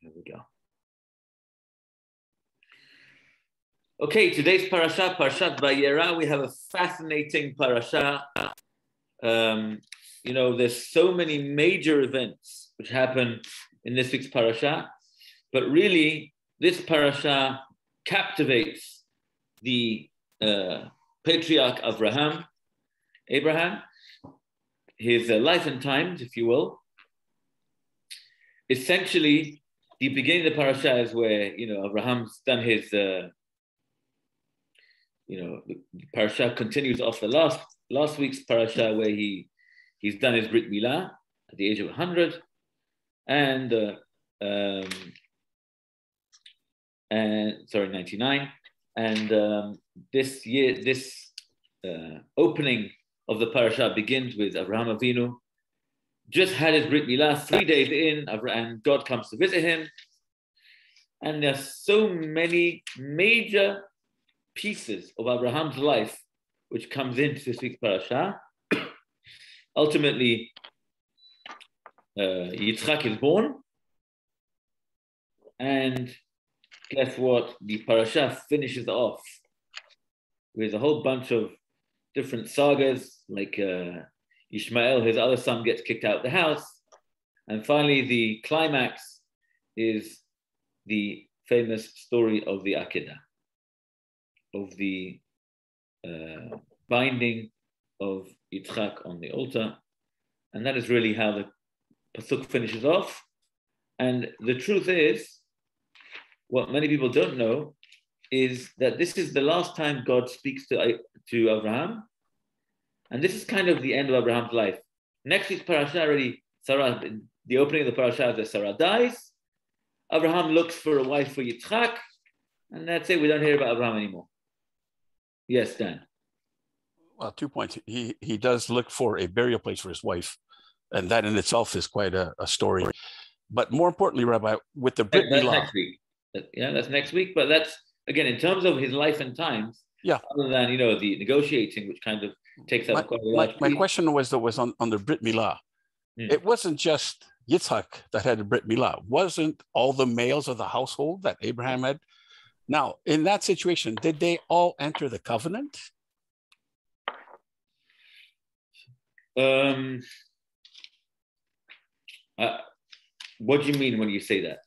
There we go. Okay, today's parasha, Parashat Vayera. We have a fascinating parasha. There's so many major events which happen in this week's parasha, but really, this parasha captivates the patriarch Abraham, his life and times, if you will. Essentially, the beginning of the parasha is where Abraham's done his. The parasha continues off the last week's parasha where he's done his Brit Milah at the age of 100, and 99, and this opening of the parasha begins with Avraham Avinu just had his Brit Milah 3 days in, and God comes to visit him, and there's so many major pieces of Abraham's life which comes into this week's parasha. Ultimately, Yitzchak is born, and guess what? The parasha finishes off with a whole bunch of different sagas, like Ishmael, his other son, gets kicked out of the house, and finally the climax is the famous story of the Akedah, of the binding of Yitzchak on the altar. And that is really how the pasuk finishes off. And the truth is, what many people don't know is that this is the last time God speaks to Abraham. And this is kind of the end of Abraham's life. Next week's parasha already, Sarah, the opening of the parasha is that Sarah dies. Abraham looks for a wife for Yitzchak, and that's it. We don't hear about Abraham anymore. Yes, Dan. Well, 2 points. He does look for a burial place for his wife, and that in itself is quite a story. But more importantly, Rabbi, with the Brit Milah. Next week. That's next week. But that's, again, in terms of his life and times, other than, the negotiating, which kind of takes up quite a lot. My question was on the Brit Milah. It wasn't just Yitzhak that had a Brit Milah. Wasn't all the males of the household that Abraham had? Now, in that situation, did they all enter the covenant? What do you mean when you say that?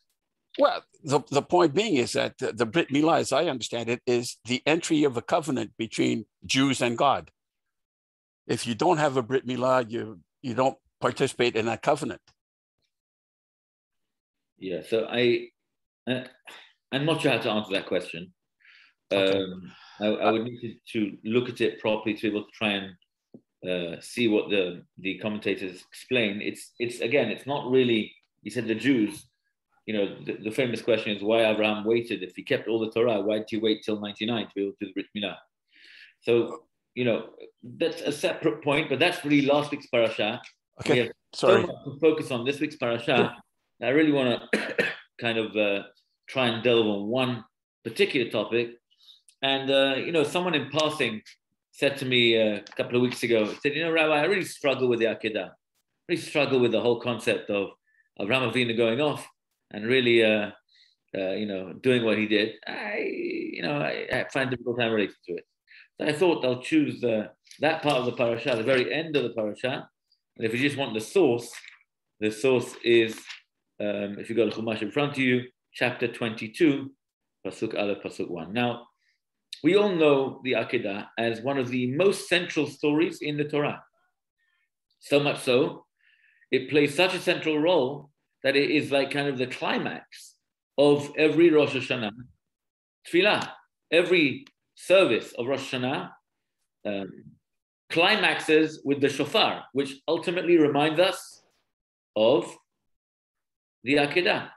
Well, the point being is that the Brit Milah, as I understand it, is the entry of a covenant between Jews and God. If you don't have a Brit Milah, you don't participate in that covenant. Yeah, so I'm not sure how to answer that question. Okay. I would need to look at it properly to be able to try and see what the commentators explain. It's not really, you said the Jews, the famous question is why Abraham waited. If he kept all the Torah, why did he wait till 99 to be able to do the Brit Milah? So, that's a separate point, but that's really last week's parasha. Okay, we have so much to focus on this week's parasha. Sure. I really want to kind of try and delve on one particular topic. And, someone in passing said to me a couple of weeks ago, said, Rabbi, I really struggle with the Akedah. I really struggle with the whole concept of Avraham Avinu going off and really, doing what he did. I find a difficult time related to it. So I thought I'll choose that part of the parasha, the very end of the parasha. And if you just want the source is, if you go to Chumash in front of you, chapter 22, Pasuk Aleph, Pasuk 1. Now, we all know the Akedah as one of the most central stories in the Torah. So much so, it plays such a central role that it is like kind of the climax of every Rosh Hashanah tefillah. Every service of Rosh Hashanah climaxes with the shofar, which ultimately reminds us of the Akedah.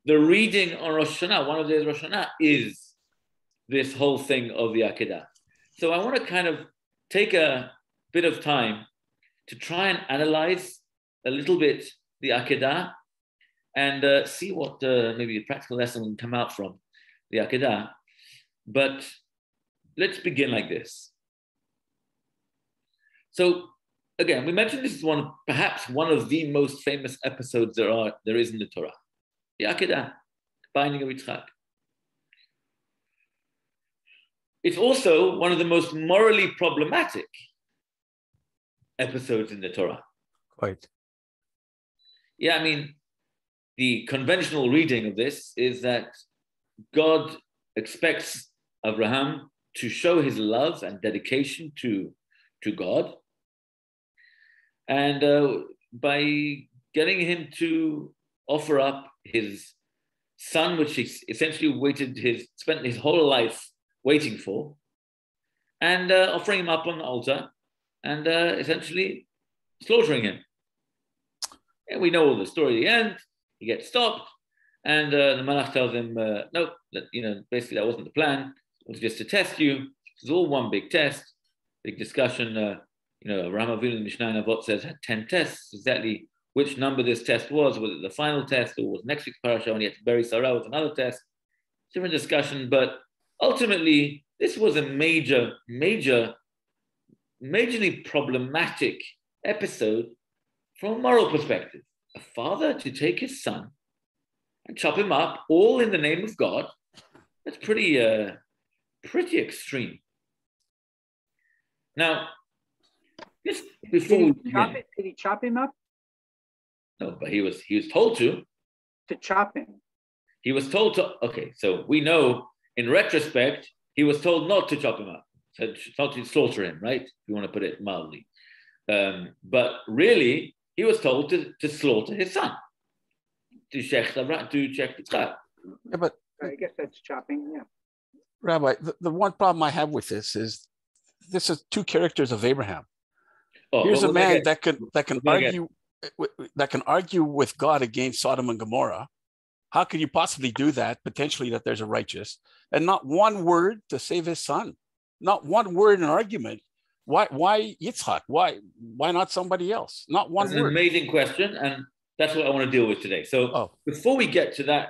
The reading on Rosh Hashanah, one of the days of Rosh Hashanah, is this whole thing of the Akedah. So I want to kind of take a bit of time to try and analyze a little bit the Akedah and see what maybe a practical lesson can come out from the Akedah. But let's begin like this. So again, we mentioned this is perhaps one of the most famous episodes there is in the Torah, the Akedah. binding of Yitzchak. It's also one of the most morally problematic episodes in the Torah. Quite. Yeah, I mean, the conventional reading of this is that God expects Abraham to show his love and dedication to God, and by getting him to offer up his son, which he essentially spent his whole life waiting for, and offering him up on the altar, and essentially slaughtering him. And we know all the story at the end. He gets stopped, and the Malach tells him, no, basically that wasn't the plan. It was just to test you. It's all one big test, big discussion. Avraham Avinu in Mishnah and Avot says had 10 tests. Exactly which number this test was it the final test or was next week's parasha when he had to bury Sarah was another test? Different discussion, but ultimately this was a majorly problematic episode from a moral perspective. A father to take his son and chop him up, all in the name of God, that's pretty extreme. Now, just before did he chop him up? No, but he was told to. To chop him. He was told to. Okay, so we know in retrospect he was told not to chop him up, not to slaughter him, right? If you want to put it mildly. But really, he was told to slaughter his son, to check Yitzchak. Yeah, but I guess that's chopping. Yeah. Rabbi, the one problem I have with this is two characters of Abraham. Here's a man that can argue with God against Sodom and Gomorrah. How could you possibly do that? Potentially that there's a righteous, and not one word to save his son, not one word in argument. Why Yitzchak? Why not somebody else? Not one word. That's an amazing question, and that's what I want to deal with today. So before we get to that,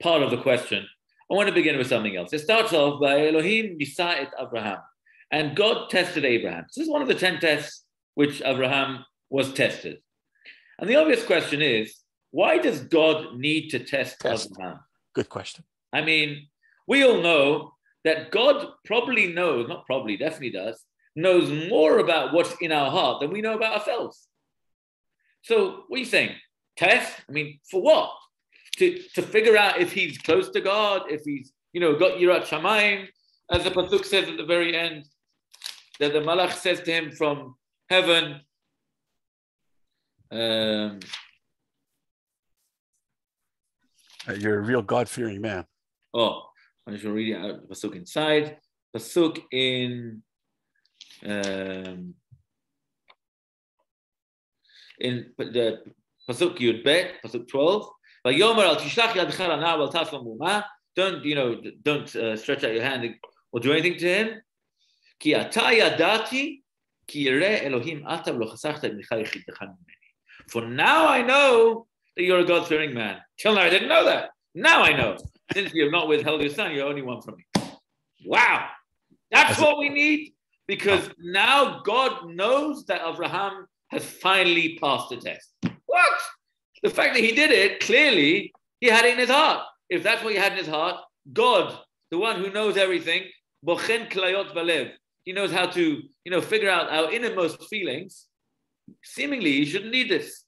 part of the question, I want to begin with something else. It starts off by Elohim Nisa et Abraham, and God tested Abraham. This is one of the 10 tests which Abraham was tested. And the obvious question is, why does God need to test Abraham? Good question. I mean, we all know that God definitely knows more about what's in our heart than we know about ourselves. So what are you saying? Test? I mean, for what? To figure out if he's close to God, if he's, got Yirat Shamayim, as the Pasuk says at the very end, that the Malach says to him from heaven, you're a real God-fearing man. I'm just going to read it out, the Pasuk inside. Pasuk in the Pasuk Yud Bet, Pasuk 12. Don't stretch out your hand or do anything to him. For now I know that you're a God-fearing man. Till now I didn't know that. Now I know. Since you have not withheld your son, you're only one from me. Wow. That's what we need, because now God knows that Abraham has finally passed the test. What? The fact that he did it, clearly, he had it in his heart. If that's what he had in his heart, God, the one who knows everything, bochen klayot valev, he knows how to, figure out our innermost feelings. Seemingly, he shouldn't need this.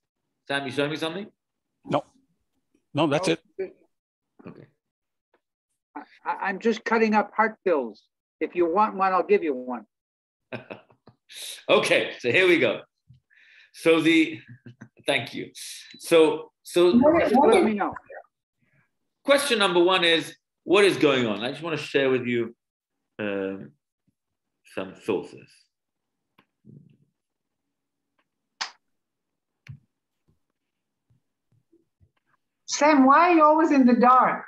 Sam, you showing me something? No, that's it. Okay. I'm just cutting up heart pills. If you want one, I'll give you one. Okay, so here we go. So thank you. So let me know. Question number one is, what is going on? I just want to share with you some sources. Sam, why are you always in the dark?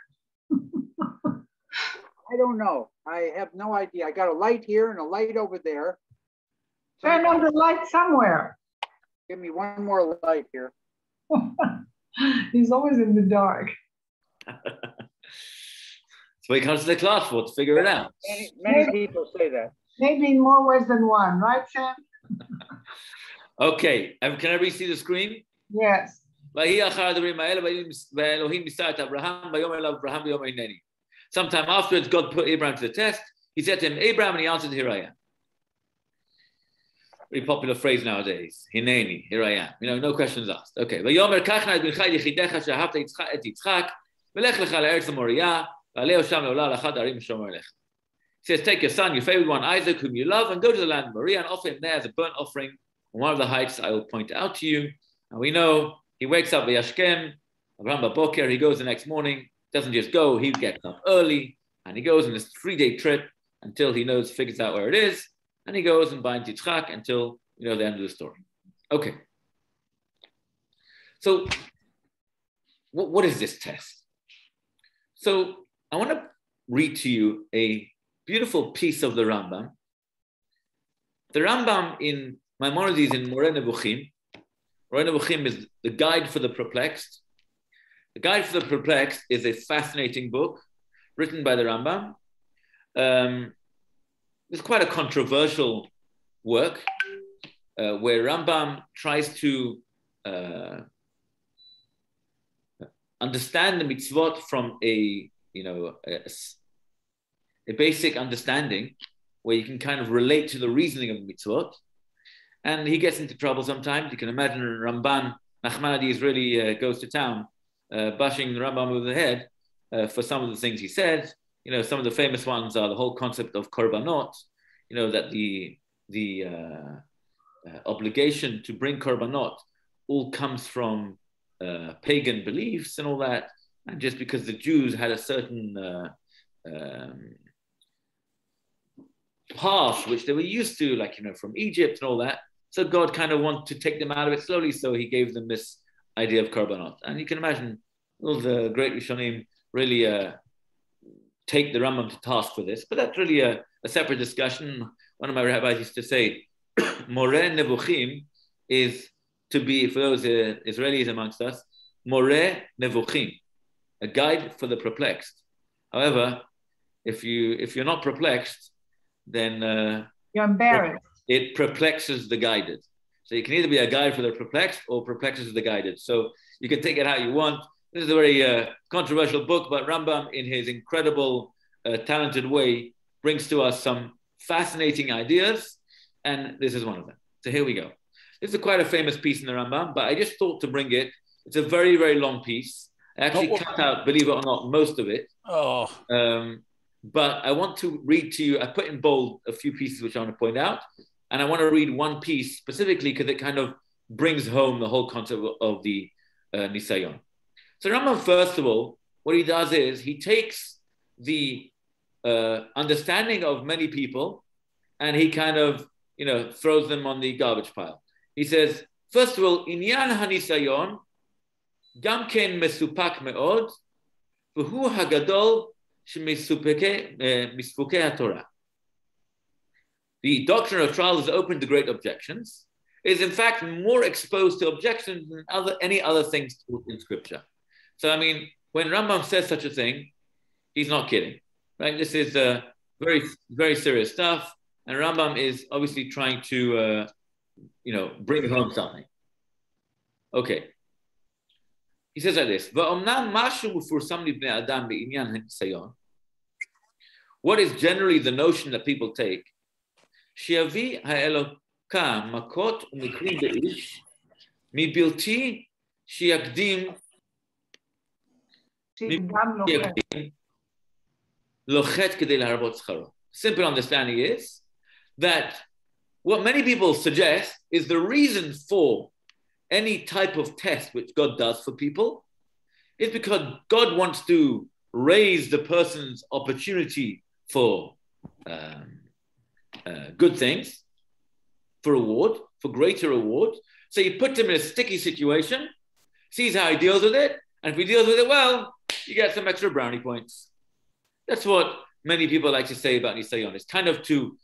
I don't know. I have no idea. I got a light here and a light over there. Turn on the light somewhere. Give me one more light here. He's always in the dark. So he comes to the class for to figure it out. Many people say that. Maybe in more ways than one, right, Sam? Okay, can everybody see the screen? Yes. Sometime afterwards, God put Abraham to the test. He said to him, Abraham, and he answered, here I am. Very popular phrase nowadays. Hineni, here I am. No questions asked. Okay. He says, take your son, your favorite one, Isaac, whom you love, and go to the land of Moriah and offer him there as a burnt offering on one of the heights I will point out to you. And we know he wakes up V'yashkem, Abraham Baboker, he goes the next morning, doesn't just go, he gets up early, and he goes on this 3-day trip until he figures out where it is, and he goes and binds Yitzchak until, the end of the story. Okay. So, what is this test? So, I want to read to you a beautiful piece of the Rambam. The Rambam in Maimonides in Moreh Nevuchim. Moreh Nevuchim is the Guide for the Perplexed. The Guide for the Perplexed is a fascinating book written by the Rambam. It's quite a controversial work where Rambam tries to understand the mitzvot from a basic understanding where you can kind of relate to the reasoning of the mitzvot. And he gets into trouble sometimes. You can imagine Ramban, Nachmanides really goes to town, bashing the Rambam over the head for some of the things he said. Some of the famous ones are the whole concept of korbanot, that the obligation to bring korbanot all comes from pagan beliefs and all that. And just because the Jews had a certain path which they were used to, from Egypt and all that. So God kind of wanted to take them out of it slowly. So he gave them this idea of korbanot. And you can imagine all the great Rishonim really take the Rambam to task for this. But that's really a separate discussion. One of my rabbis used to say, Moreh Nevuchim is to be, for those Israelis amongst us, Moreh Nevuchim, a guide for the perplexed. However, if you're not perplexed, then you're embarrassed. It perplexes the guided. So you can either be a guide for the perplexed or perplexes the guided. So you can take it how you want. This is a very controversial book, but Rambam, in his incredible, talented way, brings to us some fascinating ideas, and this is one of them. So here we go. This is quite a famous piece in the Rambam, but I just thought to bring it. It's a very, very long piece. I actually cut out, believe it or not, most of it. But I want to read to you, I put in bold a few pieces which I want to point out, and I want to read one piece specifically because it kind of brings home the whole concept of the Nisayon. So Rambam, first of all, what he does is he takes the understanding of many people and he kind of, throws them on the garbage pile. He says, first of all, Inyan HaNisayon, Gam Ken Mesupak Me'od, V'hu HaGadol Shemisupekei HaTorah. The doctrine of trials is open to great objections. It is in fact more exposed to objections than any other things in Scripture. So, when Rambam says such a thing, he's not kidding, right? This is very, very serious stuff. And Rambam is obviously trying to, bring home something. Okay. He says like this, what is generally the notion that people take? Makot umikrim beish mibilti shiakdim lochet kedei laharabot scharo. Simple understanding is that what many people suggest is the reason for any type of test which God does for people is because God wants to raise the person's opportunity for good things, for reward, for greater reward. So you put him in a sticky situation, sees how he deals with it, and if he deals with it well, you get some extra brownie points. That's what many people like to say about Nisayon. It's kind of to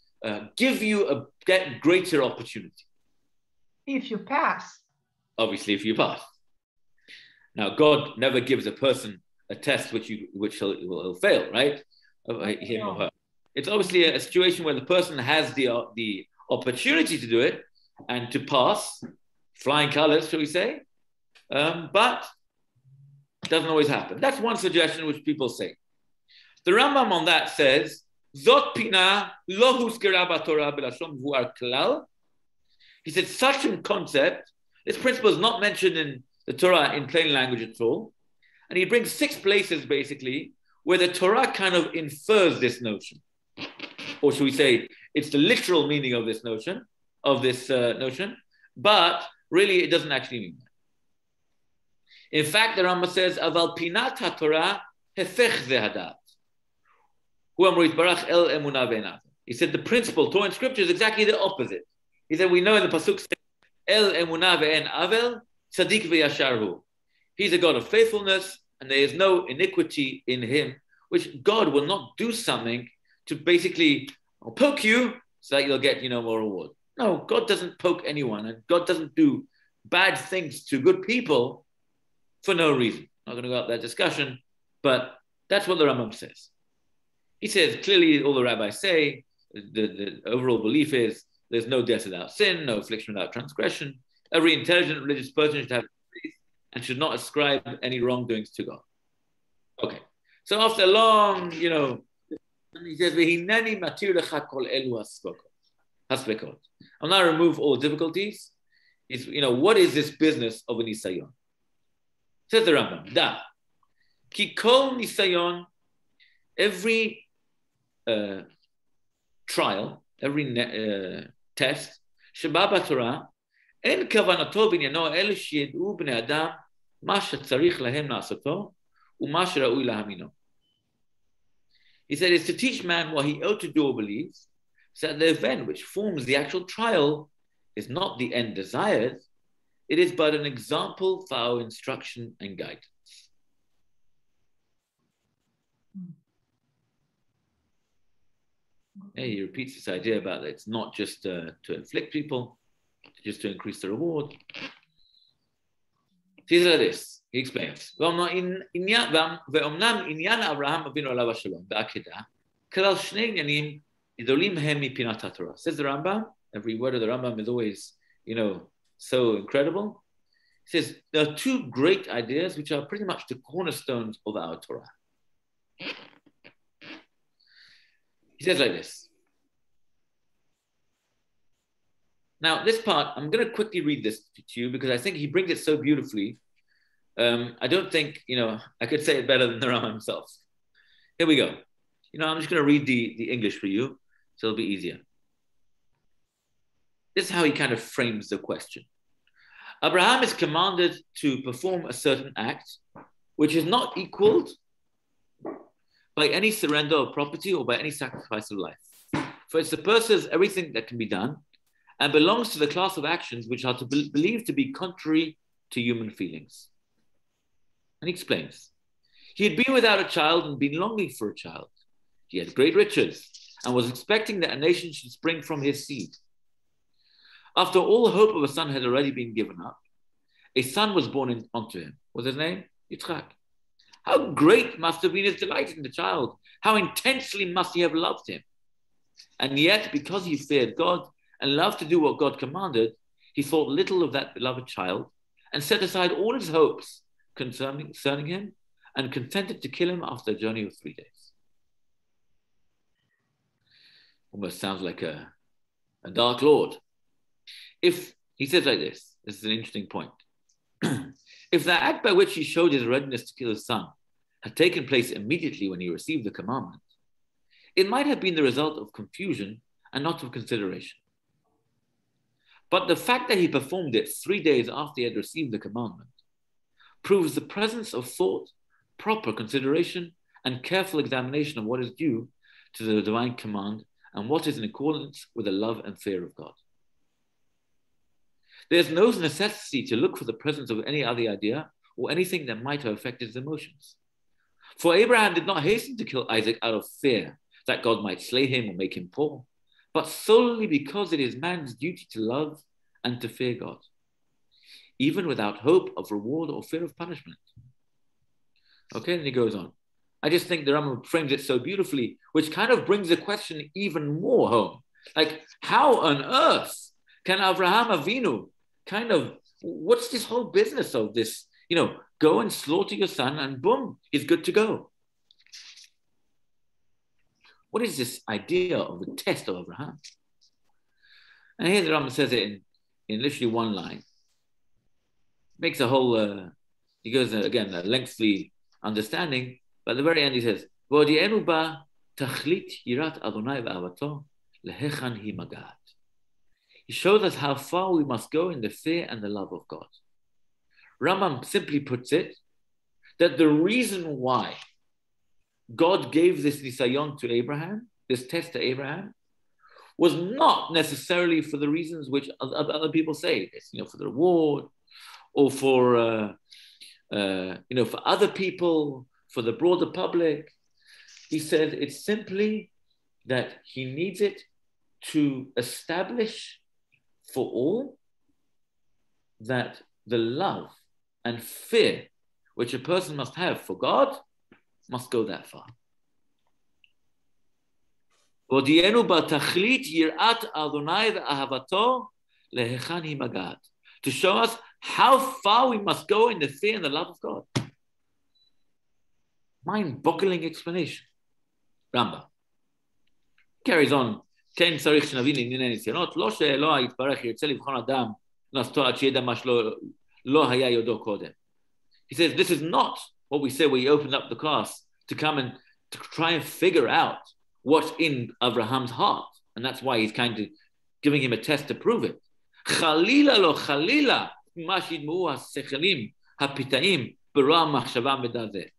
give you a greater opportunity. If you pass. Obviously, if you pass. Now, God never gives a person a test which he'll fail, right? Him or her. It's obviously a situation where the person has the opportunity to do it and to pass, flying colors, shall we say? But it doesn't always happen. That's one suggestion which people say. The Rambam on that says, Zot pina lo huzkera b'Torah b'lashon vu'ar klal. He said such a concept, this principle is not mentioned in the Torah in plain language at all. And he brings 6 places basically where the Torah kind of infers this notion. Or should we say, it's the literal meaning of this notion, but really it doesn't actually mean that. In fact, the Rambam says, Aval pinat haTorah hefech zehadat. He said the principle, Torah and Scripture, is exactly the opposite. He said, we know in the Pasuk, El emunah ve'en avel, tzaddik ve'yasharhu. He's a God of faithfulness, and there is no iniquity in him, which God will not do something to basically poke you so that you'll get, more reward. No, God doesn't poke anyone, and God doesn't do bad things to good people for no reason. I'm not going to go out that discussion, but that's what the Rambam says. He says, clearly, all the rabbis say, the overall belief is there's no death without sin, no affliction without transgression. Every intelligent religious person should have faith and should not ascribe any wrongdoings to God. Okay. So after a long, he says, I'll now remove all difficulties. What is this business of a nisayon? Says the Rambam, Da. Ki kol nisayon, every trial, every test, sheba b'Torah, en kavanato b'nyano el sheyed'u b'nei adam ma shetzarich lahem la'asato u'ma shera'ui lahamino. He said, it's to teach man what he ought to do or believes, so that the event which forms the actual trial is not the end desired, it is but an example for our instruction and guidance. Yeah, he repeats this idea about that it's not just to inflict people, just to increase the reward. He says this, he explains. Says the Rambam, every word of the Rambam is always, so incredible. He says, there are 2 great ideas which are pretty much the cornerstones of our Torah. He says like this. Now, this part, I'm going to quickly read this to you because I think he brings it so beautifully. I don't think, I could say it better than the Rambam himself. Here we go. I'm just going to read the English for you, so it'll be easier. This is how he kind of frames the question. Abraham is commanded to perform a certain act, which is not equaled by any surrender of property or by any sacrifice of life. For it supposes everything that can be done and belongs to the class of actions which are believed to be contrary to human feelings. And he explains, he had been without a child and been longing for a child. He had great riches and was expecting that a nation should spring from his seed. After all hope of a son had already been given up, a son was born unto him. What's his name? Yitzchak. How great must have been his delight in the child. How intensely must he have loved him. And yet, because he feared God and loved to do what God commanded, he thought little of that beloved child and set aside all his hopes concerning him and consented to kill him after a journey of 3 days. Almost sounds like a dark lord. If he says like this is an interesting point. If the act by which he showed his readiness to kill his son had taken place immediately when he received the commandment, it might have been the result of confusion and not of consideration. But the fact that he performed it 3 days after he had received the commandment proves the presence of thought, proper consideration, and careful examination of what is due to the divine command and what is in accordance with the love and fear of God. There's no necessity to look for the presence of any other idea or anything that might have affected his emotions. For Abraham did not hasten to kill Isaac out of fear that God might slay him or make him poor, but solely because it is man's duty to love and to fear God, even without hope of reward or fear of punishment. Okay, then he goes on. I just think the Rambam frames it so beautifully, which kind of brings the question even more home. Like, how on earth can Avraham Avinu what's this whole business of this go and slaughter your son and boom, he's good to go. What is this idea of the test of Abraham? And here the Rambam says it in literally one line. Makes a whole, he goes again, a lengthy understanding, but at the very end he says, "V'odienu ba tachlit yirat Adonai v'avato lehechan hi magat." He shows us how far we must go in the fear and the love of God. Rambam simply puts it that the reason why God gave this nisayon to Abraham, this test to Abraham, was not necessarily for the reasons which other people say. It's, for the reward, or for for other people, for the broader public. He said it's simply that he needs it to establish for all that the love and fear which a person must have for God must go that far. To show us how far we must go in the fear and the love of God. Mind-boggling explanation. Rambam carries on. He says, this is not what we say when you opened up the class to come and to try and figure out what's in Abraham's heart. And that's why he's kind of giving him a test to prove it. Chalila lo chalila mashidmu hasechelim hapitaim b'ra machshava medazeh.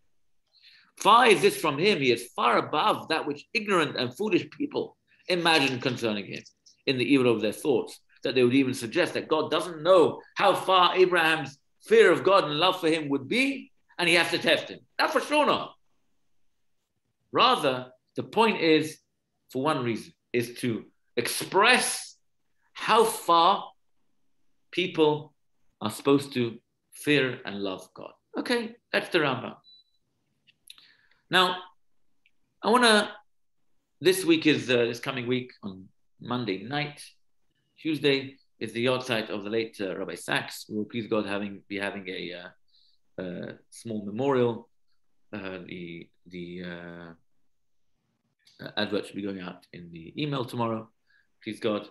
Far is this from him. He is far above that which ignorant and foolish people imagine concerning him in the evil of their thoughts, that they would even suggest that God doesn't know how far Abraham's fear of God and love for him would be, and he has to test him. That's for sure not. Rather, the point is, for one reason, is to express how far people are supposed to fear and love God. Okay, that's the Rambam. Now, I want to, this week is, this coming week on Monday night, Tuesday is the yahrzeit of the late Rabbi Sachs. We will, please God, be having a small memorial. The advert should be going out in the email tomorrow, please God.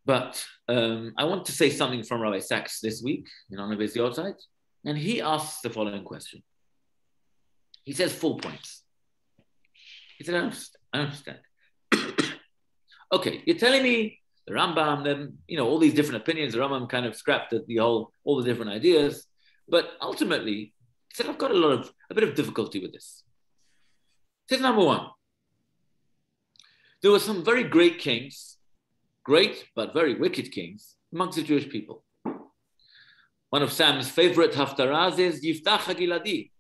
But I want to say something from Rabbi Sachs this week in honor of his yahrzeit, and he asks the following question. He says 4 points. He said, I understand. Okay, you're telling me the Rambam, then, all these different opinions, the Rambam kind of scrapped all the different ideas, but ultimately, he said, I've got a bit of difficulty with this. He says, number one, there were some very great kings, great but very wicked kings amongst the Jewish people. One of Sam's favorite haftaraz is Yiftach HaGiladi,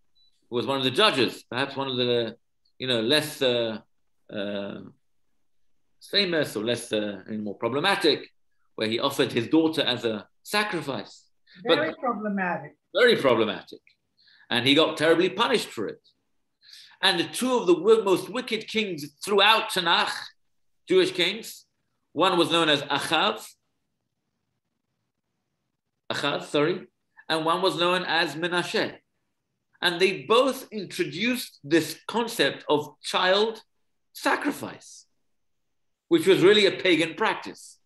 who was one of the judges, perhaps one of the, less famous or less more problematic, where he offered his daughter as a sacrifice. Very problematic. Very problematic. And he got terribly punished for it. And the two of the most wicked kings throughout Tanakh, Jewish kings, one was known as Achav, and one was known as Menashe. And they both introduced this concept of child sacrifice, which was really a pagan practice.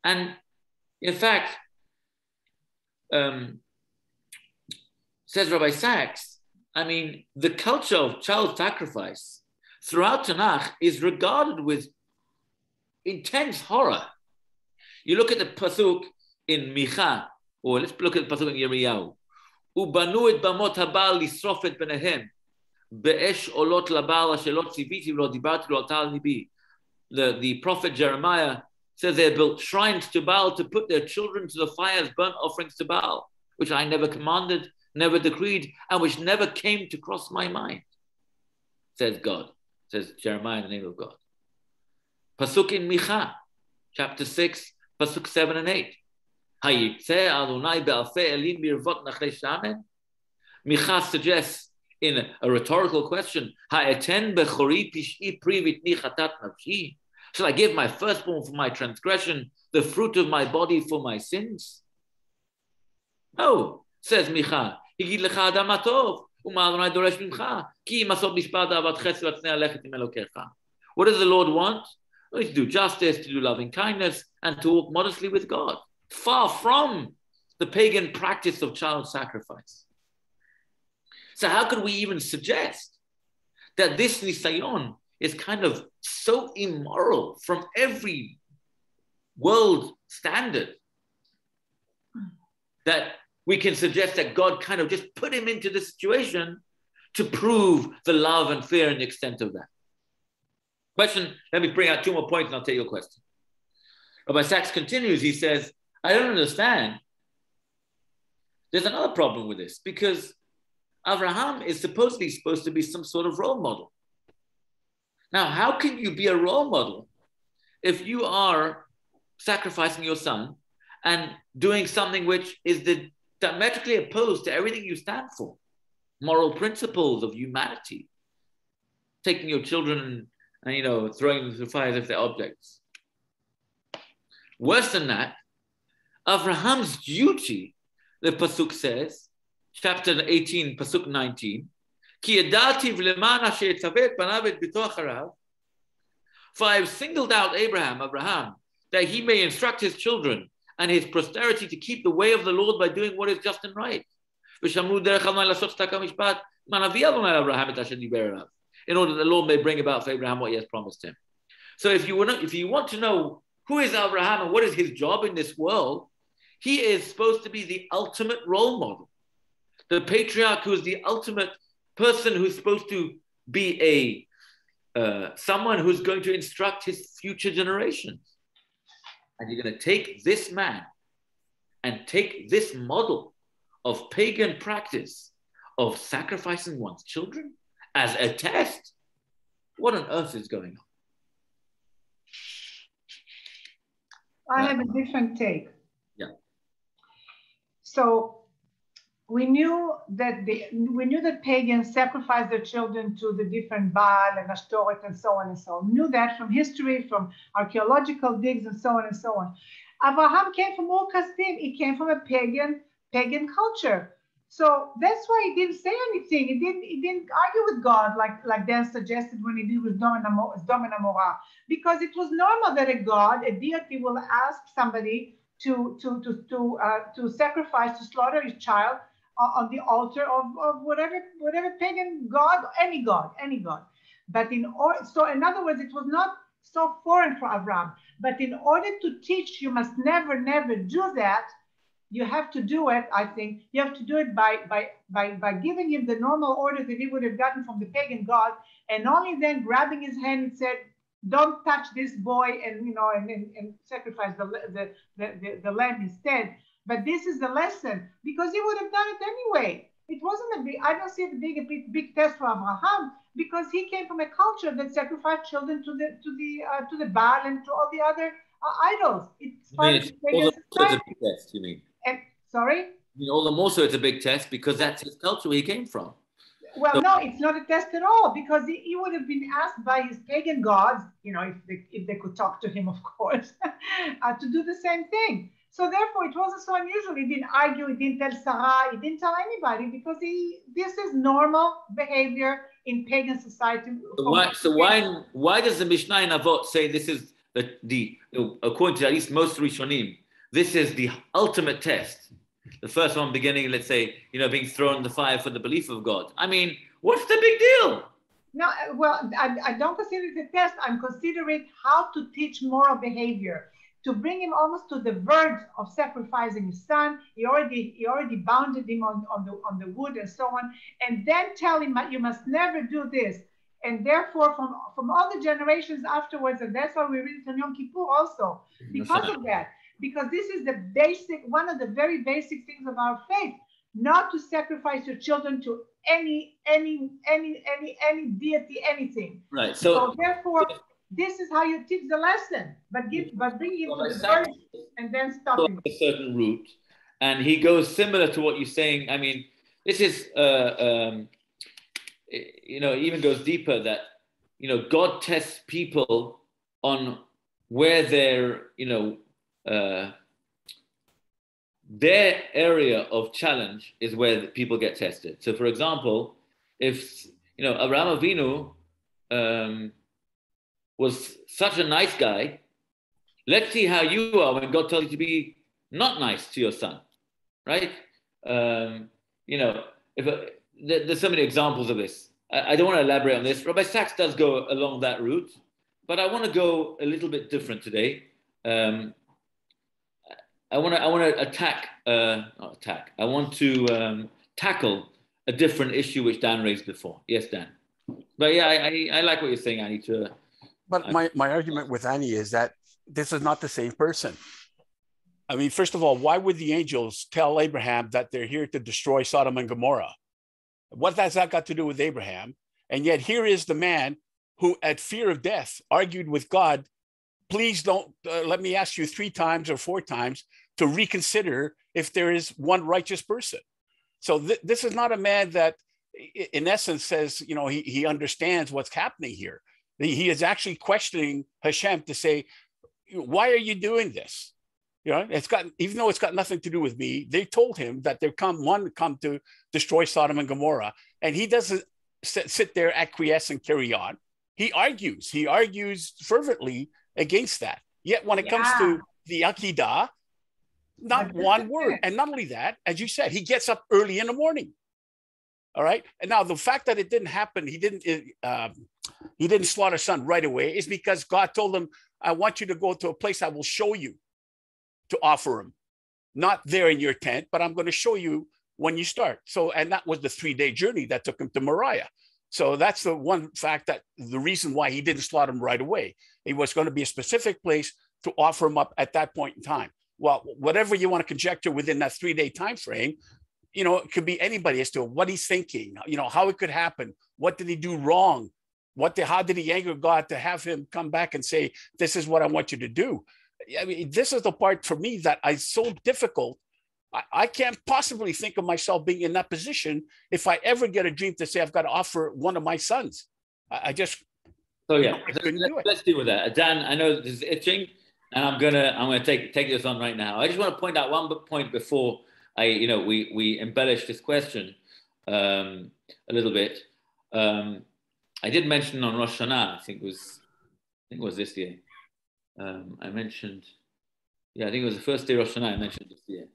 And in fact, says Rabbi Sachs, the culture of child sacrifice throughout Tanakh is regarded with intense horror. You look at the pasuk in Micha, or let's look at the pasuk in Yirmiyahu. ובנו את במות הבעל לשרוף את בניהם, באש עולות לבעל אשר לא ציוויתי ולא דיברתי לו עלתה על ליבי. The prophet Jeremiah says they built shrines to Baal to put their children to the fire as burnt offerings to Baal, which I never commanded, never decreed, and which never came to cross my mind, says God, says Jeremiah in the name of God. Pasuk in Micha, chapter 6, pasuk 7 and 8. Micha suggests in a rhetorical question, shall I give my firstborn for my transgression, the fruit of my body for my sins? No, Says Micha, Higid lecha adam matov, u'ma Adonai doresh mimcha, ki masot mishpat avat chesed v'tznei alechet im Elokecha. What does the Lord want? Well, to do justice, to do loving kindness, and to walk modestly with God. Far from the pagan practice of child sacrifice. So how could we even suggest that this nisayon is kind of so immoral from every world standard that we can suggest that God kind of just put him into this situation to prove the love and fear and the extent of that? Question, let me bring out two more points and I'll take your question. Rabbi Sachs continues, he says, I don't understand. There's another problem with this because Abraham is supposed to be some sort of role model. Now, how can you be a role model if you are sacrificing your son and doing something which is diametrically opposed to everything you stand for? Moral principles of humanity, taking your children and throwing them through fire as if they're objects. Worse than that, Abraham's duty, the pasuk says, chapter 18, pasuk 19, for I have singled out Abraham, that he may instruct his children and his posterity to keep the way of the Lord by doing what is just and right. In order that the Lord may bring about for Abraham what he has promised him. So if you want to know who is Abraham and what is his job in this world, he is supposed to be the ultimate role model. The patriarch who is the ultimate person who's supposed to be someone who's going to instruct his future generations. And you're going to take this man and take this model of pagan practice of sacrificing one's children as a test? What on earth is going on? I have a different take. Yeah. So we knew that pagans sacrificed their children to the different Baal and Ashtoreth and so on and so on. We knew that from history, from archaeological digs and so on and so on. Abraham came from Ur Kasdim. He came from a pagan culture. So that's why he didn't say anything. He didn't argue with God like Dan suggested when he did with Sodom and Gomorrah, because it was normal that a deity will ask somebody to sacrifice, to slaughter his child on the altar of whatever pagan god, any god. But in other words, it was not so foreign for Abraham. But in order to teach, you must never do that. You have to do it, I think, you have to do it by giving him the normal order that he would have gotten from the pagan god, and only then grabbing his hand and said, don't touch this boy and sacrifice the lamb instead. But this is the lesson, because he would have done it anyway. It wasn't I don't see it being a big test for Abraham, because he came from a culture that sacrificed children to the Baal and to all the other idols. It's part of the pagan society. It's a big test, you mean? Sorry? All the more so it's a big test because that's his culture where he came from. Well, no, it's not a test at all, because he would have been asked by his pagan gods, if they could talk to him, of course, to do the same thing. So therefore, it wasn't so unusual. He didn't argue. He didn't tell Sarah. He didn't tell anybody, because this is normal behavior in pagan society. So why does the Mishnah in Avot say this is the according to at least most Rishonim, this is the ultimate test? The first one beginning, let's say, being thrown in the fire for the belief of God. I mean, what's the big deal? No, well, I don't consider it a test. I'm considering how to teach moral behavior, to bring him almost to the verge of sacrificing his son. He already bounded him on the wood and so on, and then tell him you must never do this. And therefore, from all the generations afterwards, and that's why we read it on Yom Kippur also, because of that. Because this is one of the very basic things of our faith, not to sacrifice your children to any deity, anything. Right. So therefore, this is how you teach the lesson, but bring him to the verse and then stop him. A certain route, and he goes similar to what you're saying. I mean, this is even goes deeper that God tests people on where they're their area of challenge is where people get tested. So, for example, if Abraham Avinu was such a nice guy, let's see how you are when God tells you to be not nice to your son, right? There's so many examples of this. I don't want to elaborate on this. Rabbi Sachs does go along that route, but I want to go a little bit different today. I want to tackle a different issue which Dan raised before. Yes, Dan. But yeah, I like what you're saying, Annie. But my argument with Annie is that this is not the same person. I mean, first of all, why would the angels tell Abraham that they're here to destroy Sodom and Gomorrah? What has that got to do with Abraham? And yet here is the man who, at fear of death, argued with God, please don't let me ask you 3 times or 4 times to reconsider if there is one righteous person. So this is not a man that, in essence, says, he understands what's happening here. He is actually questioning Hashem to say, why are you doing this? Even though it's got nothing to do with me, they told him that they've come to destroy Sodom and Gomorrah. And he doesn't sit there, acquiesce and carry on. He argues fervently against that. Yet when it comes to the Akedah, not one word. And not only that, as you said, he gets up early in the morning. All right. And now the fact that it didn't happen, he didn't slaughter son right away, is because God told him, I want you to go to a place I will show you to offer him. Not there in your tent, but I'm going to show you when you start. So, and that was the 3-day journey that took him to Moriah. So that's the one fact, that the reason why he didn't slaughter him right away. It was going to be a specific place to offer him up at that point in time. Well, whatever you want to conjecture within that 3-day time frame, it could be anybody as to what he's thinking, how it could happen. What did he do wrong? How did he anger God to have him come back and say, this is what I want you to do? I mean, this is the part for me that is so difficult. I can't possibly think of myself being in that position if I ever get a dream to say I've got to offer one of my sons. I just let's deal with that. Dan, I know this is itching, and I'm gonna take this on right now. I just want to point out one point before we embellish this question a little bit. I did mention on Rosh Hashanah, I think it was this year. I mentioned, I think it was the first day of Rosh Hashanah I mentioned this year,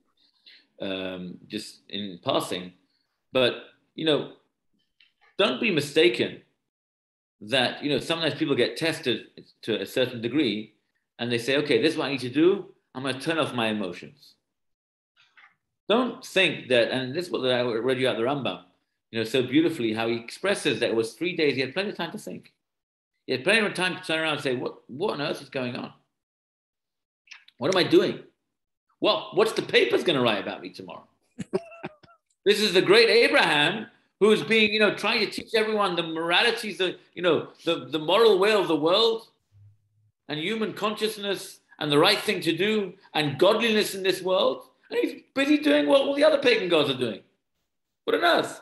just in passing. But, don't be mistaken that, sometimes people get tested to a certain degree and they say, okay, this is what I need to do. I'm going to turn off my emotions. Don't think that, and this is what I read you out the Rambam, so beautifully, how he expresses that it was 3 days. He had plenty of time to think. He had plenty of time to turn around and say, what on earth is going on? What am I doing? Well, what's the papers going to write about me tomorrow? This is the great Abraham who is being, trying to teach everyone the moralities, the moral way of the world and human consciousness and the right thing to do and godliness in this world. And he's busy doing what all the other pagan gods are doing. What on earth?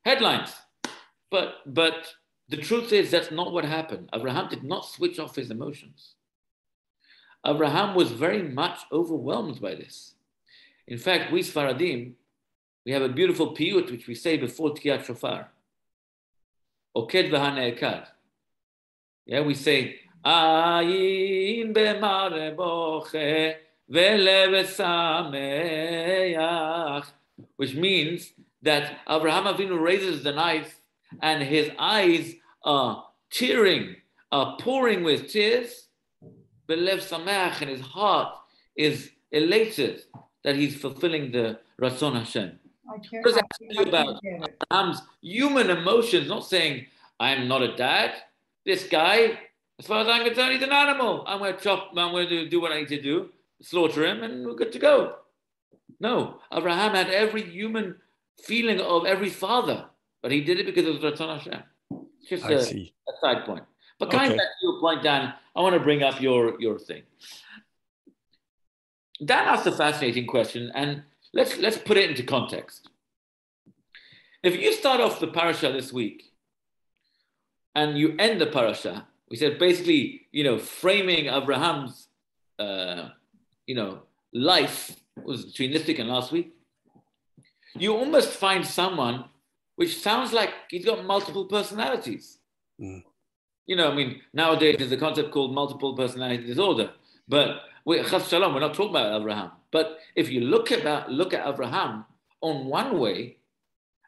Headlines. But the truth is that's not what happened. Abraham did not switch off his emotions. Abraham was very much overwhelmed by this. In fact, we Sfaradim, we have a beautiful piyut which we say before Tkiyat Shofar. Oked v'hane'ekad. Yeah, we say, Ayin b'mare boche v'lev sameach, which means that Abraham Avinu raises the knife and his eyes are tearing, are pouring with tears, b'lev sameach, and his heart is elated that he's fulfilling the Ratzon Hashem. What does that tell you about Abraham's human emotions? Not saying, I'm not a dad. This guy, as far as I'm concerned, he's an animal. I'm going to do what I need to do, slaughter him, and we're good to go. No, Abraham had every human feeling of every father, but he did it because of Ratzon Hashem. It's just a side point. But coming back to your point, Dan, I want to bring up your thing. Dan asked a fascinating question, and let's put it into context. If you start off the parasha this week and you end the parasha, we said basically, framing Abraham's, life was between this week and last week, you almost find someone which sounds like he's got multiple personalities. Mm. You know, I mean, nowadays there's a concept called multiple personality disorder, but we're not talking about Abraham. But if you look at Abraham on one way,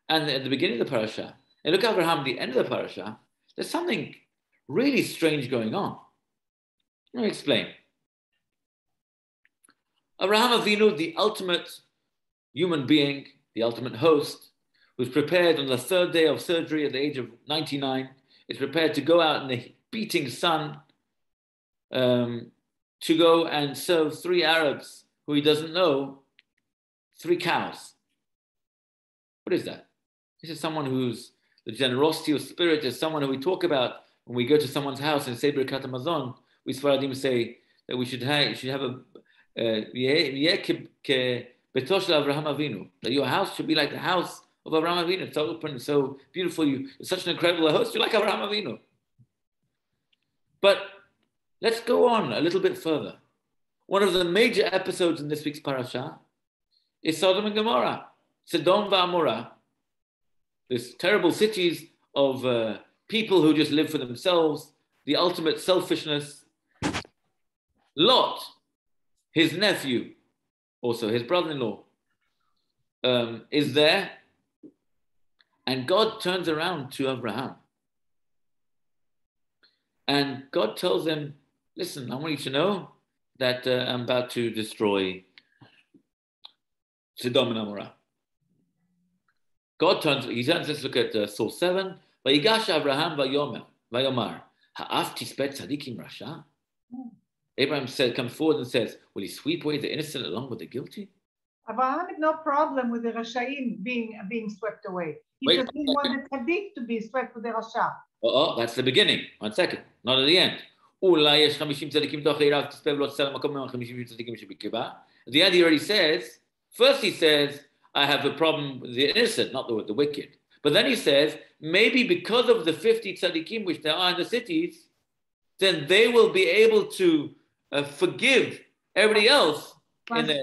and at the beginning of the parasha, and look at Abraham at the end of the parasha, there's something really strange going on. Let me explain. Abraham Avinu, the ultimate human being, the ultimate host, was prepared on the third day of surgery at the age of 99, is prepared to go out in the beating sun to go and serve 3 Arabs who he doesn't know 3 cows. What is that? This is someone who's the generosity of spirit is someone who we talk about when we go to someone's house and say Birkat Hamazon. We Sfaradim say that we should have a Avraham Avinu, that your house should be like the house of Avraham Avinu. It's so open, so beautiful. You're such an incredible host. You're like Avraham Avinu. But let's go on a little bit further. One of the major episodes in this week's parasha is Sodom and Gomorrah, Sodom v'Amorah, these terrible cities of people who just live for themselves, the ultimate selfishness. Lot, his nephew, also his brother-in-law, is there, and God turns around to Abraham. And God tells him, listen, I want you to know that I'm about to destroy Sodom and Gomorrah. Let's look at source 7. Vayigash Abraham vayomar, ha'af tispet tzadikim rasha. Abraham comes forward and says, will he sweep away the innocent along with the guilty? Abraham had no problem with the Rashaim being swept away. He just didn't want the tzaddik to be swept with the Rasha. Oh, that's the beginning. 1 second, not at the end. At the end, he already says, first he says, I have a problem with the innocent, not the wicked. But then he says, maybe because of the 50 tzaddikim which there are in the cities, then they will be able to forgive everybody else. Chalila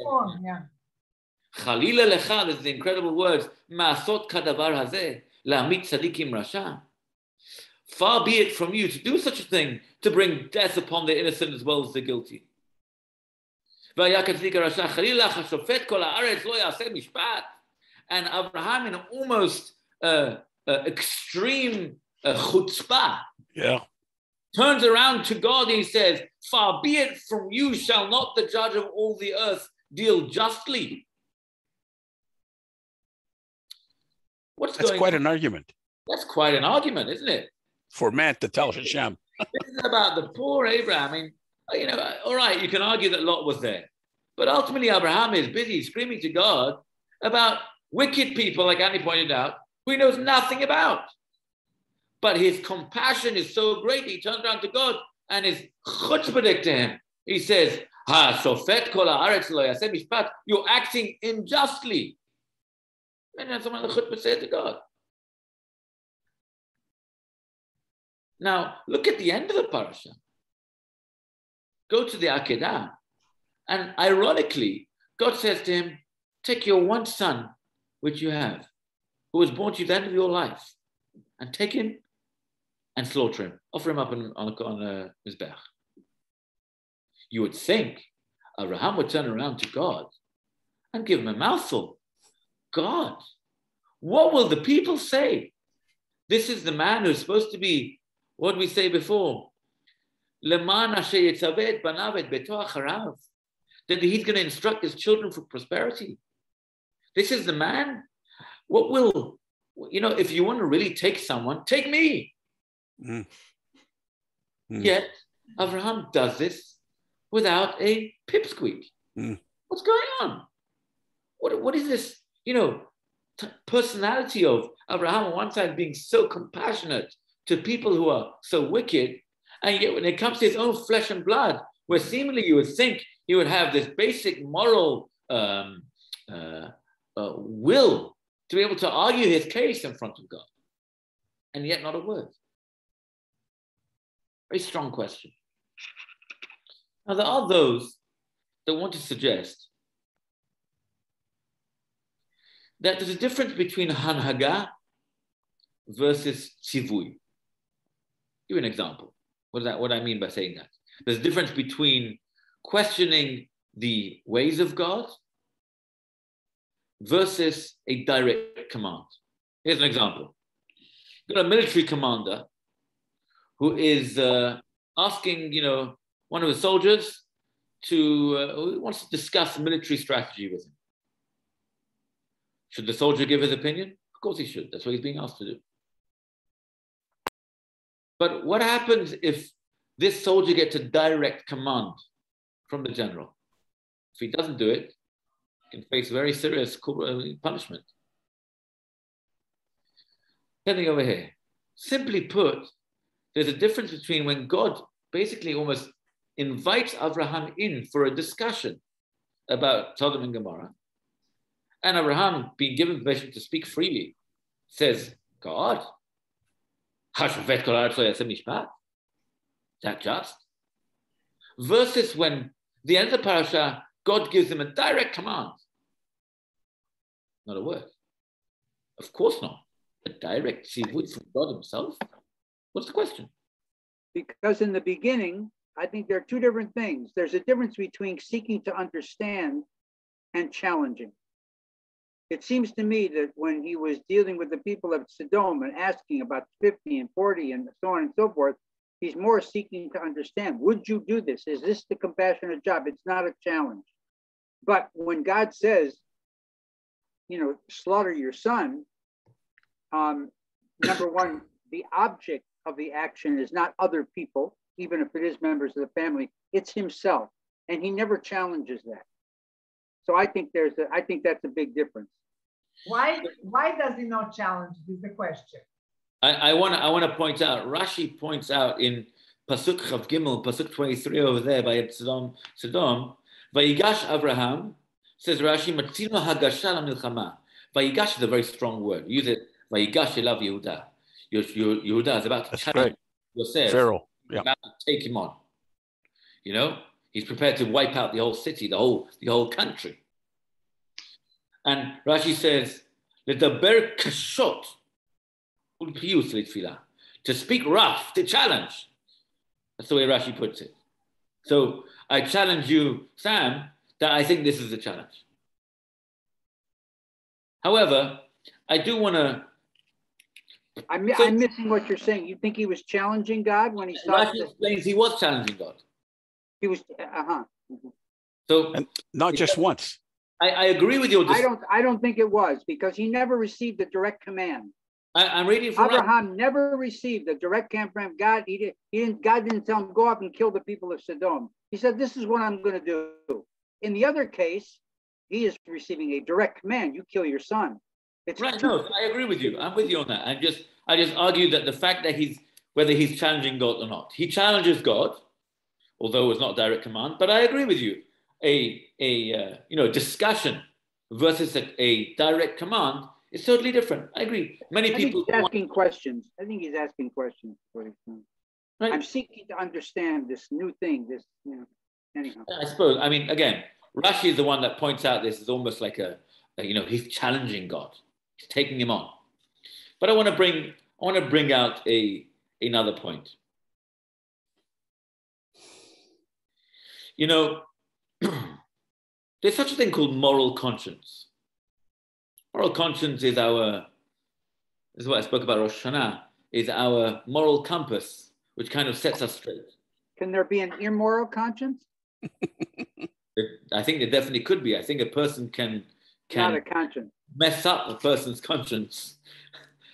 lecha, this is the incredible words, ma'asot kadavar hazeh, la'amit tzaddikim rasha. Far be it from you to do such a thing, to bring death upon the innocent as well as the guilty. And Abraham, in an almost extreme chutzpah, turns around to God and he says, far be it from you, shall not the judge of all the earth deal justly? That's quite an argument. That's quite an argument, isn't it? For man to tell Hashem. This is about the poor Abraham. I mean, you know, all right, you can argue that Lot was there. But ultimately, Abraham is busy screaming to God about wicked people, like Annie pointed out, who he knows nothing about. But his compassion is so great, he turns around to God and is chutzpah to him. He says, Ha-sofet kol haaretz lo yaseh mishpat, you're acting unjustly. And then someone the chutzpah said to God. Now, look at the end of the parasha. Go to the Akedah. And ironically, God says to him, take your one son, which you have, who was born to you at the end of your life, and take him and slaughter him. Offer him up on a mizbech. You would think Abraham would turn around to God and give him a mouthful. God, what will the people say? This is the man who's supposed to be, what did we say before? That he's going to instruct his children for prosperity. This is the man. What will, you know, if you want to really take someone, take me. Yet, Abraham does this without a pipsqueak. What's going on? What is this, you know, personality of Abraham on one side being so compassionate to people who are so wicked, and yet when it comes to his own flesh and blood, where seemingly you would think he would have this basic moral will to be able to argue his case in front of God, and yet not a word. Very strong question. Now, there are those that want to suggest that there's a difference between hanhaga versus tzivui. Give an example. What I mean by saying that? There's a difference between questioning the ways of God versus a direct command. Here's an example. You've got a military commander who is asking, one of the soldiers who wants to discuss military strategy with him. Should the soldier give his opinion? Of course he should. That's what he's being asked to do. But what happens if this soldier gets a direct command from the general? If he doesn't do it, he can face very serious punishment. Heading over here. Simply put, there's a difference between when God basically almost invites Abraham in for a discussion about Sodom and Gomorrah, and Abraham, being given permission to speak freely, says, God, is that just? Versus when the end of the parasha, God gives him a direct command. Not a word. Of course not. A direct tzivut from God himself? What's the question? Because in the beginning, I think there are two different things. There's a difference between seeking to understand and challenging. It seems to me that when he was dealing with the people of Sodom and asking about 50 and 40 and so on and so forth, he's more seeking to understand. Would you do this? Is this the compassionate job? It's not a challenge. But when God says, slaughter your son, number one, the object of the action is not other people, even if it is members of the family, it's himself. And he never challenges that. So I think that's a big difference. Why does he not challenge? Is the question. I want to point out. Rashi points out in Pasuk Chav Gimel, Pasuk 23 over there by Sodom. Vayigash Abraham, says Rashi, Matzino Hagasha LaMilchama. Vayigash is a very strong word. Use it. Vayigash Elav Yehuda. Yehuda is about to challenge Yosef. Pharaoh. Yeah. About to take him on. He's prepared to wipe out the whole city, the whole country. And Rashi says, "Ledaber kashot ulpiyus litfila," to speak rough, to challenge. That's the way Rashi puts it. So I challenge you, Sam, that I think this is a challenge. However, I do want to. I'm missing what you're saying. You think he was challenging God when he saw? Rashi explains he was challenging God. He was. So, and not just once. I agree with you. I don't think it was, because he never received a direct command. I'm reading from Abraham never received a direct command from God. God didn't tell him go up and kill the people of Sodom. He said, "This is what I'm going to do." In the other case, he is receiving a direct command: "You kill your son." It's right. No, I agree with you. I'm with you on that. I just argue that the fact that whether he's challenging God or not, he challenges God, although it was not a direct command. But I agree with you. A discussion versus a direct command is totally different. I agree. Many people he's asking questions. I think he's asking questions. Right. I'm seeking to understand this new thing. Anyhow. I suppose. I mean, again, Rashi is the one that points out this is almost like he's challenging God. He's taking him on. But I want to bring out another point. There's such a thing called moral conscience. Moral conscience is this is what I spoke about Rosh Hashanah, is our moral compass, which kind of sets us straight. Can there be an immoral conscience? I think there definitely could be. I think a person can not a conscience. Mess up a person's conscience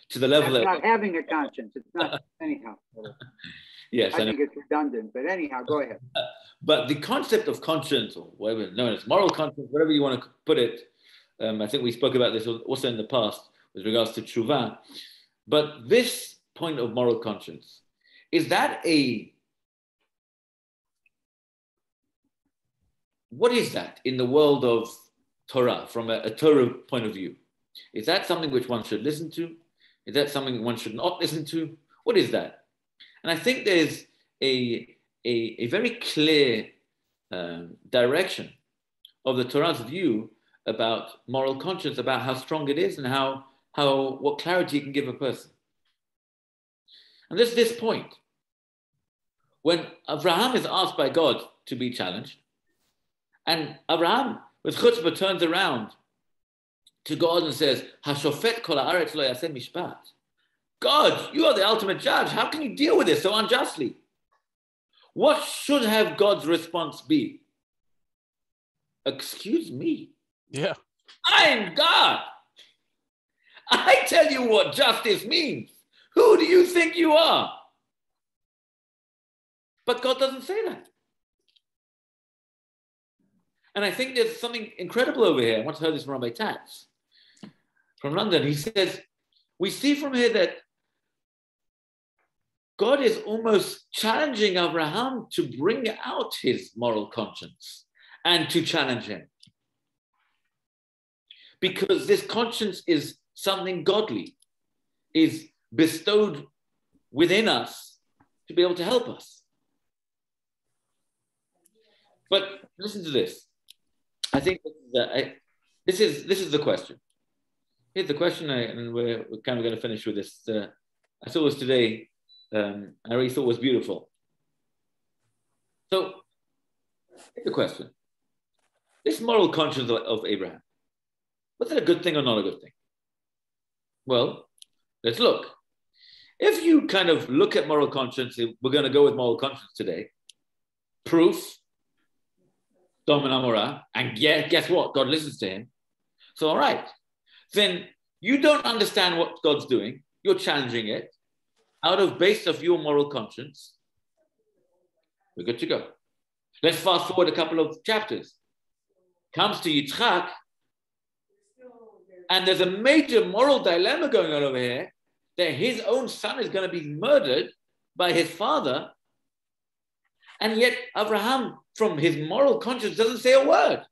to the level of not having a conscience. It's not anyhow. Yes, I think it's redundant, but anyhow, go ahead. But the concept of conscience, or whatever known as moral conscience, whatever you want to put it, I think we spoke about this also in the past with regards to tshuva. But this point of moral conscience, is that what is that in the world of Torah, from a Torah point of view? Is that something which one should listen to? Is that something one should not listen to? What is that? And I think there's a very clear direction of the Torah's view about moral conscience, about how strong it is and what clarity it can give a person. And there's this point. When Abraham is asked by God to be challenged, and Abraham with chutzpah turns around to God and says, "Hashofet kol haaretz lo yaseh mishpat." God, you are the ultimate judge. How can you deal with this so unjustly? What should have God's response be? Excuse me. Yeah. I'm God. I tell you what justice means. Who do you think you are? But God doesn't say that. And I think there's something incredible over here. I once heard this from Rabbi Tatz from London. He says, we see from here that God is almost challenging Abraham to bring out his moral conscience and to challenge him. Because this conscience is something godly, is bestowed within us to be able to help us. But listen to this. I think this is the question. Here's the question, and we're kind of going to finish with this. I saw this today. I really thought it was beautiful. So, here's the question. This moral conscience of Abraham, was it a good thing or not a good thing? Well, let's look. If you kind of look at moral conscience, we're going to go with moral conscience today. Proof, Dom and Amorah, and guess what? God listens to him. So, all right. Then you don't understand what God's doing. You're challenging it. Based off your moral conscience, we're good to go. Let's fast forward a couple of chapters. Comes to Yitzchak, and there's a major moral dilemma going on over here that his own son is going to be murdered by his father, and yet Abraham, from his moral conscience, doesn't say a word.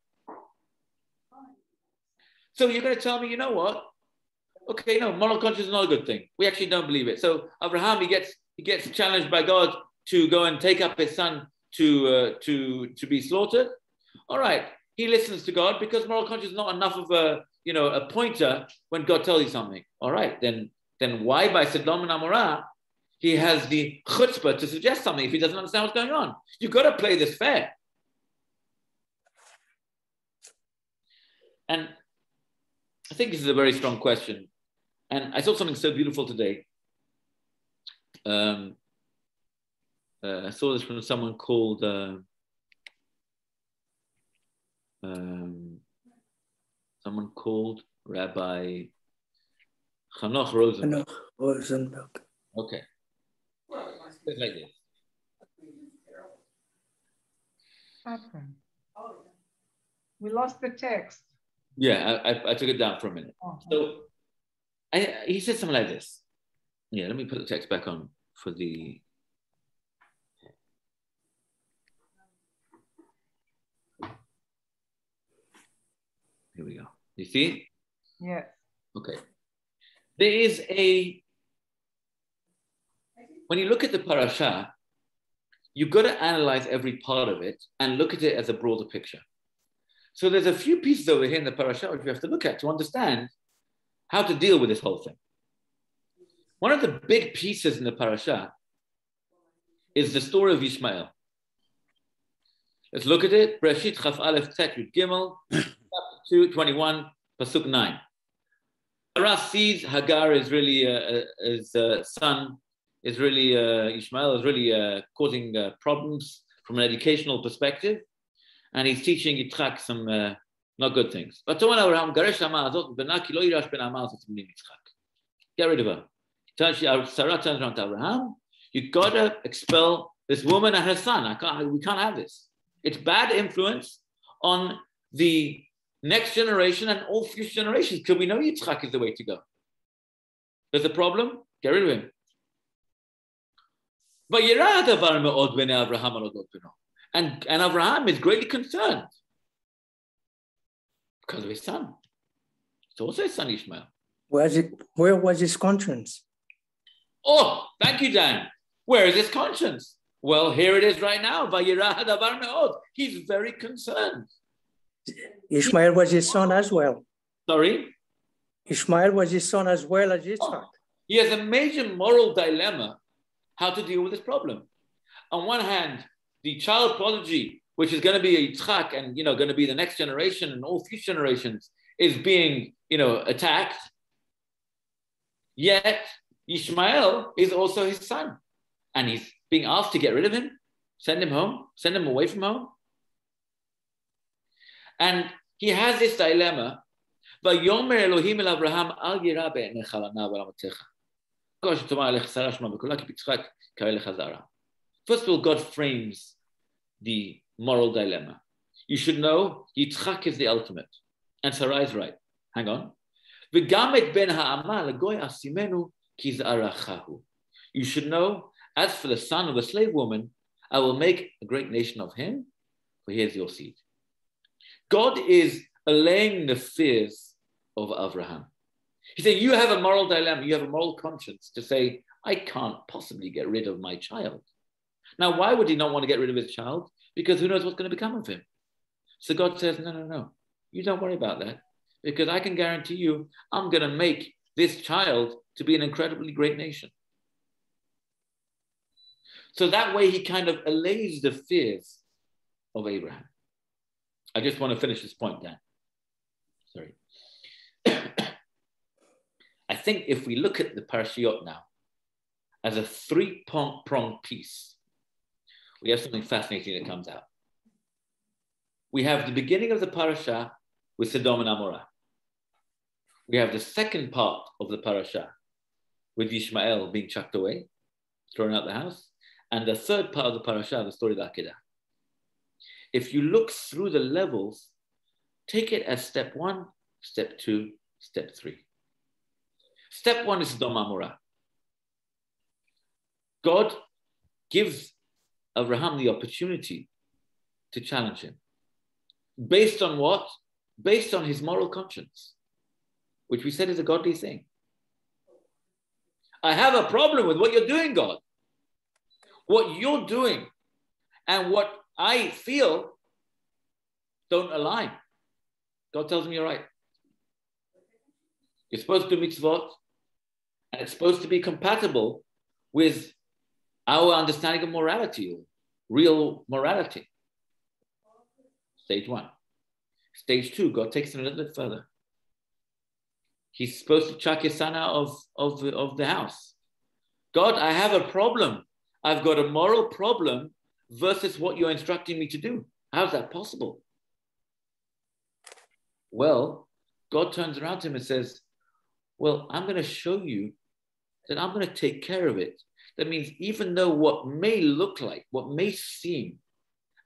So you're going to tell me, you know what? Okay, no, moral conscience is not a good thing. We actually don't believe it. So Abraham, he gets challenged by God to go and take up his son to be slaughtered. All right, he listens to God because moral conscience is not enough of a pointer when God tells you something. All right, then why by Sodom and Amorah he has the chutzpah to suggest something if he doesn't understand what's going on? You've got to play this fair. And I think this is a very strong question. And I saw something so beautiful today. I saw this from someone called Rabbi Hanoch Rosenberg. Okay. It's like this. We lost the text. Yeah, I took it down for a minute. So he said something like this. Yeah, let me put the text back on for the... Here we go. You see? Yes. Okay. When you look at the parasha, you've got to analyze every part of it and look at it as a broader picture. So there's a few pieces over here in the parasha which we have to look at to understand how to deal with this whole thing. One of the big pieces in the parasha is the story of Ishmael. Let's look at it. Bereshit Chaf Aleph Tet Yud Gimel, chapter 2, 21, pasuk 9. Sarah sees Hagar is really his son is really Ishmael is really causing problems from an educational perspective, and he's teaching Yitzchak some not good things. But get rid of her. Sarah turns around to Abraham. You gotta expel this woman and her son. We can't have this. It's bad influence on the next generation and all future generations, because we know Yitzchak is the way to go. There's a problem, get rid of him. But and Abraham is greatly concerned because of his son. It's also his son Ishmael. Where was his conscience? Oh, thank you, Dan. Where is his conscience? Well, here it is right now. He's very concerned. Ishmael was his son as well. Sorry? Ishmael was his son as well as Yitzhak. He has a major moral dilemma how to deal with this problem. On one hand, the child prodigy, which is going to be a Yitzhak and, going to be the next generation and all future generations, is being, attacked. Yet Ishmael is also his son. And he's being asked to get rid of him, send him home, send him away from home. And he has this dilemma. Vayomer Elohim el Abraham al yira be'enecha lana v'lamatecha. First of all, God frames the moral dilemma. You should know Yitzchak is the ultimate. And Sarah is right. Hang on. You should know, as for the son of the slave woman, I will make a great nation of him, for he is your seed. God is allaying the fears of Abraham. He's saying, you have a moral dilemma, you have a moral conscience to say, I can't possibly get rid of my child. Now, why would he not want to get rid of his child? Because who knows what's going to become of him? So God says, no, you don't worry about that, because I can guarantee you, I'm going to make this child to be an incredibly great nation. So that way he kind of allays the fears of Abraham. I just want to finish this point, Dan. Sorry. I think if we look at the parashiyot now as a three-pronged piece, we have something fascinating that comes out. We have the beginning of the parasha with Sodom and Amorah. We have the second part of the parasha with Ishmael being chucked away, thrown out the house, and the third part of the parasha, the story of Akedah. If you look through the levels, take it as step 1, step 2, step 3. Step 1 is Sodom and Amorah. God gives Abraham the opportunity to challenge him. Based on what? Based on his moral conscience, which we said is a godly thing. I have a problem with what you're doing, God. What you're doing and what I feel don't align. God tells me you're right. You're supposed to do mitzvot, and it's supposed to be compatible with our understanding of morality, or real morality. Stage 1. Stage 2, God takes it a little bit further. He's supposed to chuck his son out of the house. God, I have a problem. I've got a moral problem versus what you're instructing me to do. How's that possible? Well, God turns around to him and says, well, I'm going to show you that I'm going to take care of it. That means even though what may look like, what may seem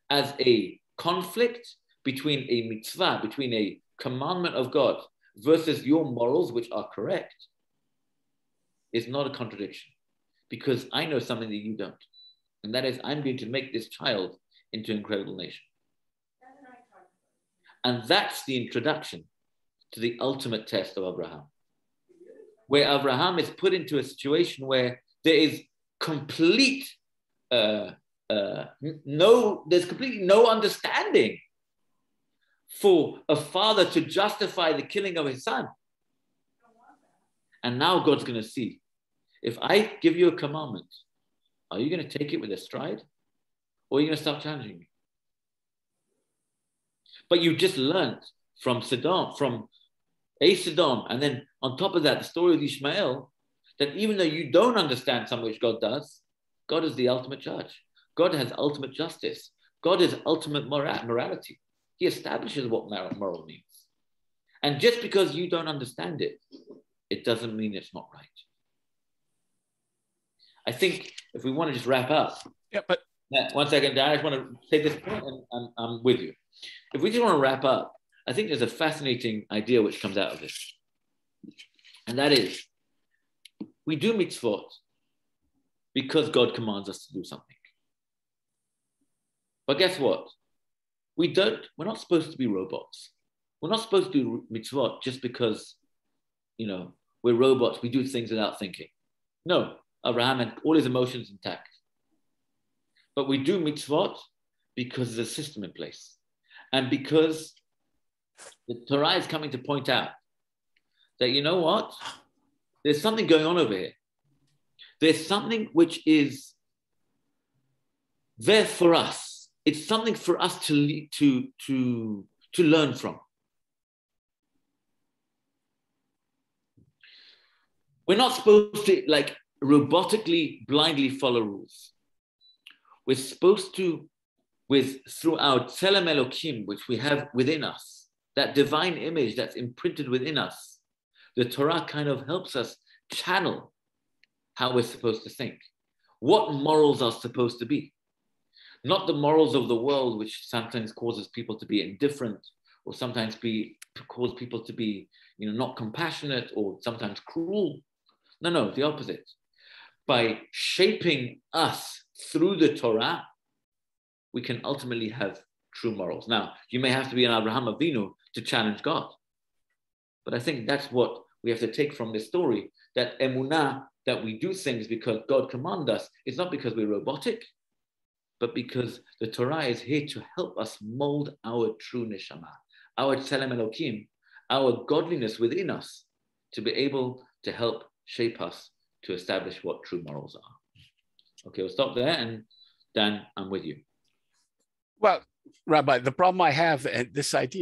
as a conflict between a mitzvah, between a commandment of God versus your morals, which are correct, is not a contradiction. Because I know something that you don't. And that is, I'm going to make this child into an incredible nation. And that's the introduction to the ultimate test of Abraham, where Abraham is put into a situation where there is complete, there's completely no understanding for a father to justify the killing of his son. And now God's going to see, if I give you a commandment, are you going to take it with a stride? Or are you going to start challenging me? But you just learned from Sodom, and then on top of that, the story of Ishmael, that even though you don't understand something which God does, God is the ultimate judge. God has ultimate justice. God is ultimate morality. He establishes what moral means. And just because you don't understand it, it doesn't mean it's not right. I think if we want to just wrap up. Yeah, but 1 second, Dan, I just want to say this point, and I'm with you. If we just want to wrap up, I think there's a fascinating idea which comes out of this. And that is, we do mitzvot because God commands us to do something. But guess what? We're not supposed to be robots. We're not supposed to do mitzvot just because, we're robots. We do things without thinking. No, Abraham had all his emotions intact. But we do mitzvot because there's a system in place. And because The Torah is coming to point out that, you know what? There's something going on over here. There's something which is there for us. It's something for us to learn from. We're not supposed to like robotically, blindly follow rules. We're supposed to, through our Tselem Elokim, which we have within us, that divine image that's imprinted within us, the Torah kind of helps us channel how we're supposed to think, what morals are supposed to be. Not the morals of the world, which sometimes causes people to be indifferent, or sometimes cause people to be, not compassionate, or sometimes cruel. No, the opposite. By shaping us through the Torah, we can ultimately have true morals. Now, you may have to be an Abraham Avinu to challenge God. But I think that's what we have to take from this story, that emunah, that we do things because God commanded us, is not because we're robotic, but because the Torah is here to help us mold our true neshama, our tzelem Elokim, our godliness within us, to be able to help shape us to establish what true morals are. Okay, we'll stop there, and Dan, I'm with you. Well, Rabbi, the problem I have, and this idea